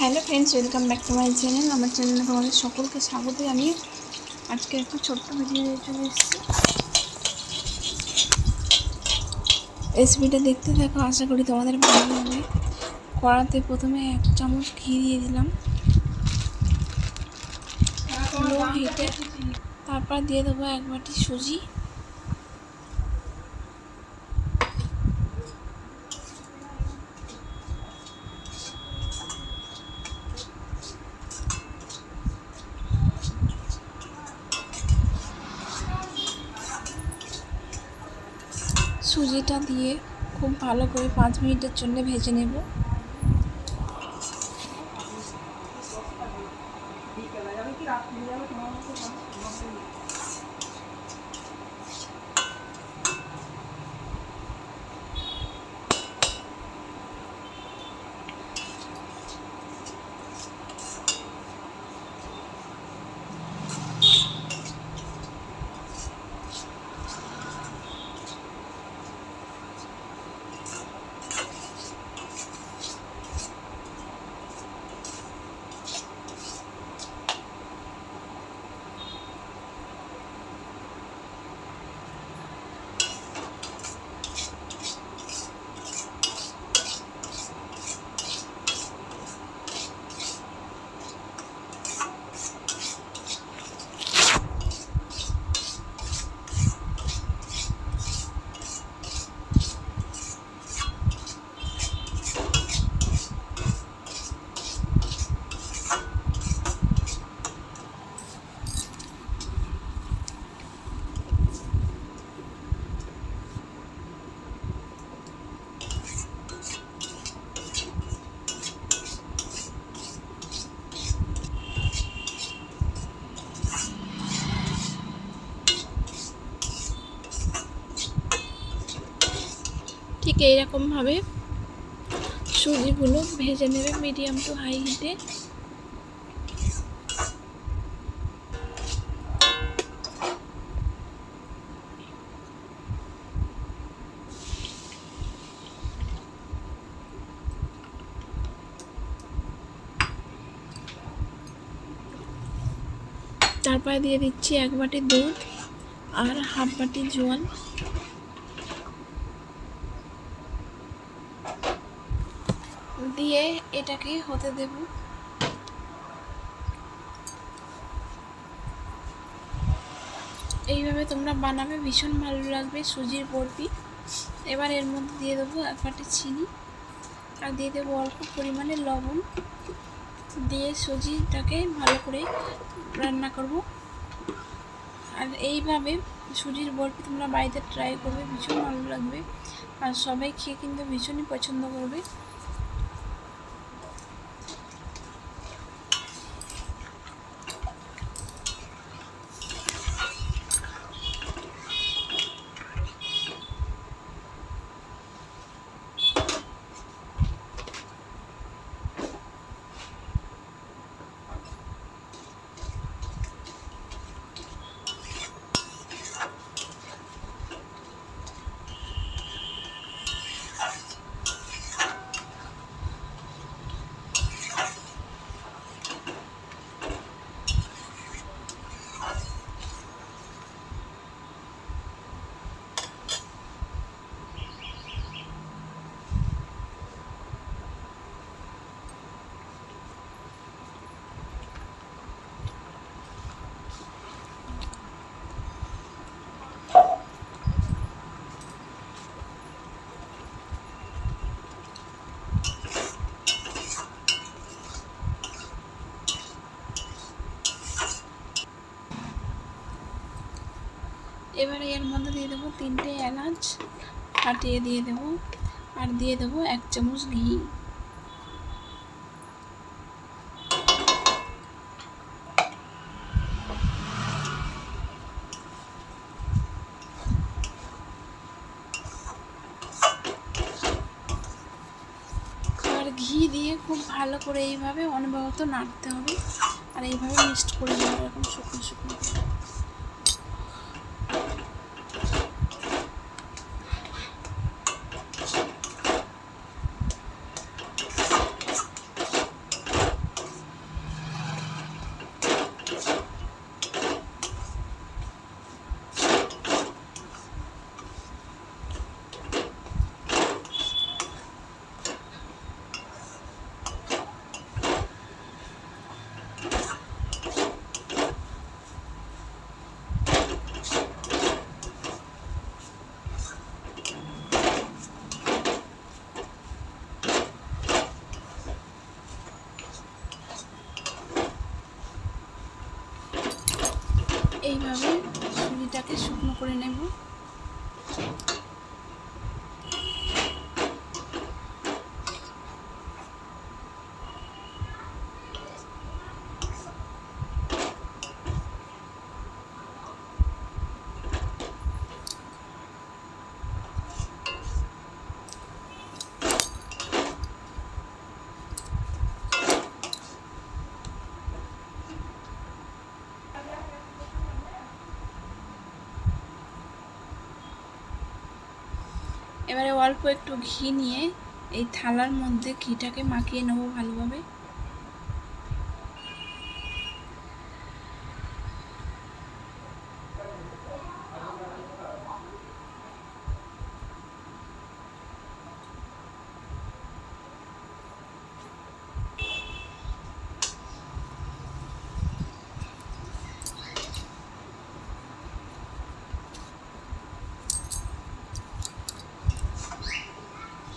Hello friends, welcome back to my channel. আমার চ্যানেলে তোমাদের সকলকে স্বাগত জানিয়ে আজকে একটা ছোট্ট ভিডিও নিয়ে চলে এসেছি। রেসিপিটা দেখতে থাকো, আশা করি তোমাদের ভালো লাগবে। কড়াতে প্রথমে 1 চামচ ঘি দিয়ে দিলাম লো হিটে। তারপর দিয়ে দেবো 1 বাটি সুজি। সুজিটা দিয়ে খুব ভালো করে 5 মিনিটের জন্য ভেজে নেব। ঠিক এইরকমভাবে সুজিগুলো ভেজে নেবে মিডিয়াম টু হাই হিটে। তারপরে দিয়ে দিচ্ছি 1 বাটি দুধ আর হাফ বাটি জোয়ান। দিয়ে এটাকে হতে দেব। এইভাবে তোমরা বানাবে, ভীষণ ভালো লাগবে সুজির বরফি। এবার এর মধ্যে দিয়ে দেবো 1 বাটি চিনি আর দিয়ে দেবো অল্প পরিমাণে লবণ। দিয়ে সুজিটাকে ভালো করে রান্না করব। আর এইভাবে সুজির বরফি তোমরা বাড়িতে ট্রাই করবে, ভীষণ ভালো লাগবে আর সবাই খেয়ে কিন্তু ভীষণই পছন্দ করবে। এবারে এর মধ্যে দিয়ে দেবো 3টে এলাচ ফাটিয়ে দিয়ে দেবো আর দিয়ে দেবো 1 চামচ ঘি। আর ঘি দিয়ে খুব ভালো করে এইভাবে অনবরত নাড়তে হবে আর এইভাবে মিক্সড করে নেবো এরকম শুকনো শুকনো। এইভাবে সুজিটাকে শুকনো করে নেব। এবারে অল্প একটু ঘি নিয়ে এই থালার মধ্যে ঘিটাকে মাখিয়ে নেব ভালোভাবে।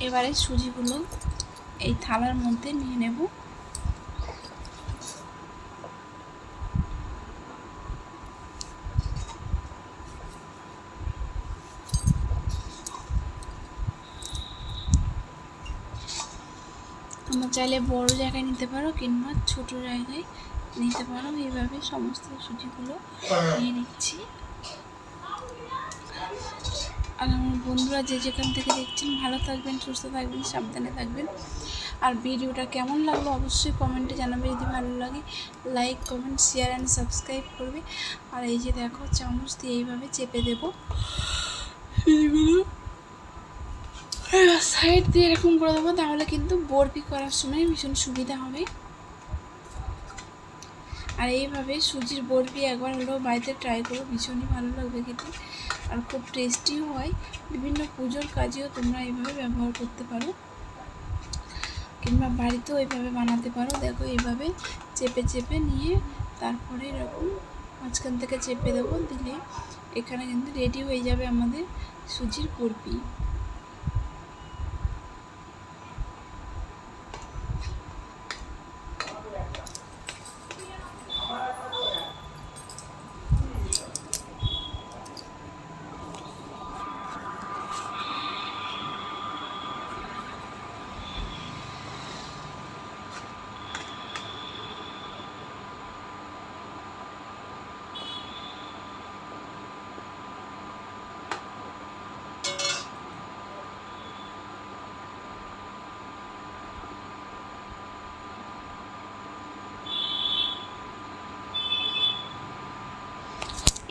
এবারে সুজিগুলো এই থালার মধ্যে নিয়ে নেব। তোমরা চাইলে বড় জায়গায় নিতে পারো কিংবা ছোট জায়গায় নিতে পারো। এইভাবে সমস্ত সুজিগুলো নিয়ে নিচ্ছি। আর আমার বন্ধুরা যে যেখান থেকে দেখছেন ভালো থাকবেন, সুস্থ থাকবেন, সাবধানে থাকবেন। আর ভিডিওটা কেমন লাগলো অবশ্যই কমেন্টে জানাবে। যদি ভালো লাগে like, comment, share and subscribe করবে। আর এই যে দেখো চামচ দিয়ে এইভাবে চেপে দেবো এইগুলো সাইড দিয়ে এরকম করে দেবো, তাহলে কিন্তু বরফি করার সময় ভীষণ সুবিধা হবে। আর এইভাবে সুজির বরফি একবার হলেও বাড়িতে ট্রাই করো, ভীষণই ভালো লাগবে খেতে আর খুব টেস্টিও হয়। বিভিন্ন পুজোর কাজেও তোমরা এইভাবে ব্যবহার করতে পারো কিংবা বাড়িতেও এইভাবে বানাতে পারো। দেখো এইভাবে চেপে চেপে নিয়ে তারপরে এরকম মাঝখান থেকে চেপে দেবো, দিলে এখানে কিন্তু রেডি হয়ে যাবে আমাদের সুজির বরফি।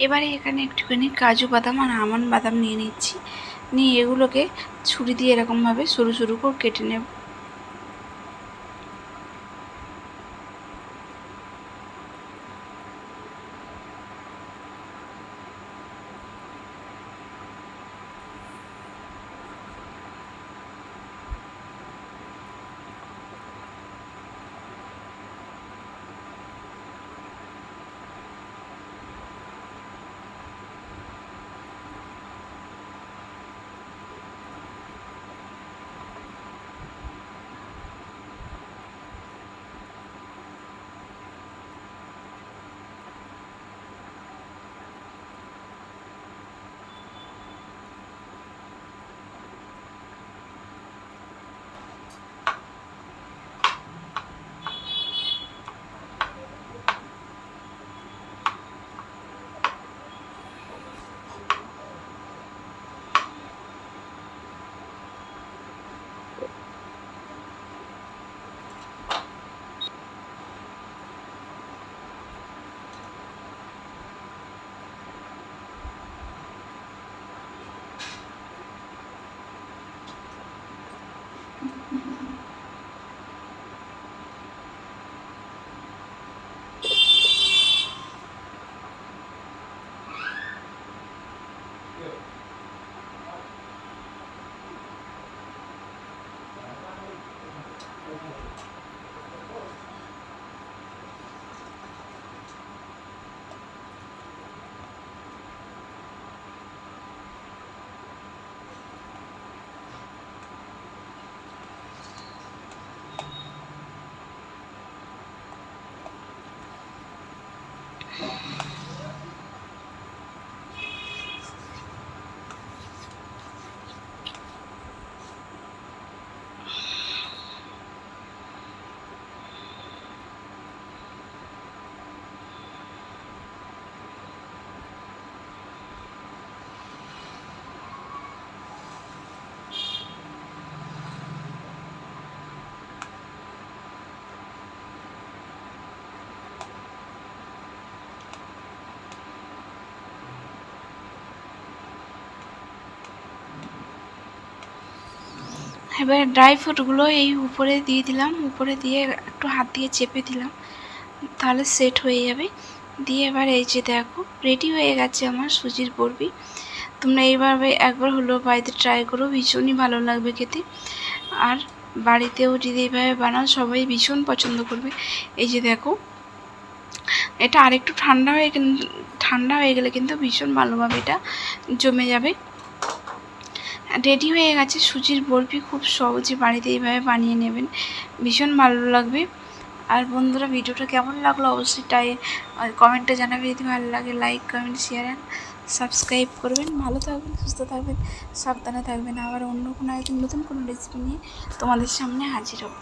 এবারে এখানে একটুখানি কাজু বাদাম আর আমন্ড বাদাম নিয়ে নিচ্ছি, নিয়ে এগুলোকে ছুরি দিয়ে এরকমভাবে সরু সরু করে কেটে নেব। এবার ড্রাই ফ্রুটগুলো এই উপরে দিয়ে দিলাম, উপরে দিয়ে একটু হাত দিয়ে চেপে দিলাম, তাহলে সেট হয়ে যাবে। দিয়ে এবার এই যে দেখো রেডি হয়ে গেছে আমার সুজির বরফি। তোমরা এইভাবে একবার হলো বাড়িতে ট্রাই করো, ভীষণই ভালো লাগবে খেতে। আর বাড়িতেও যদি এইভাবে বানাও সবাই ভীষণ পছন্দ করবে। এই যে দেখো এটা আরেকটু ঠান্ডা হয়ে গেলে কিন্তু ভীষণ ভালোভাবে এটা জমে যাবে। রেডি হয়ে গেছে সুজির বরফি, খুব সহজে বাড়িতে এইভাবে বানিয়ে নেবেন, ভীষণ ভালো লাগবে। আর বন্ধুরা ভিডিওটা কেমন লাগলো অবশ্যই কমেন্টে জানাবে। যদি ভালো লাগে like comment share and subscribe করবেন। ভালো থাকবেন, সুস্থ থাকবেন, সাবধানে থাকবেন। আবার অন্য কোনো একদিন নতুন কোনো রেসিপি নিয়ে তোমাদের সামনে হাজির হব।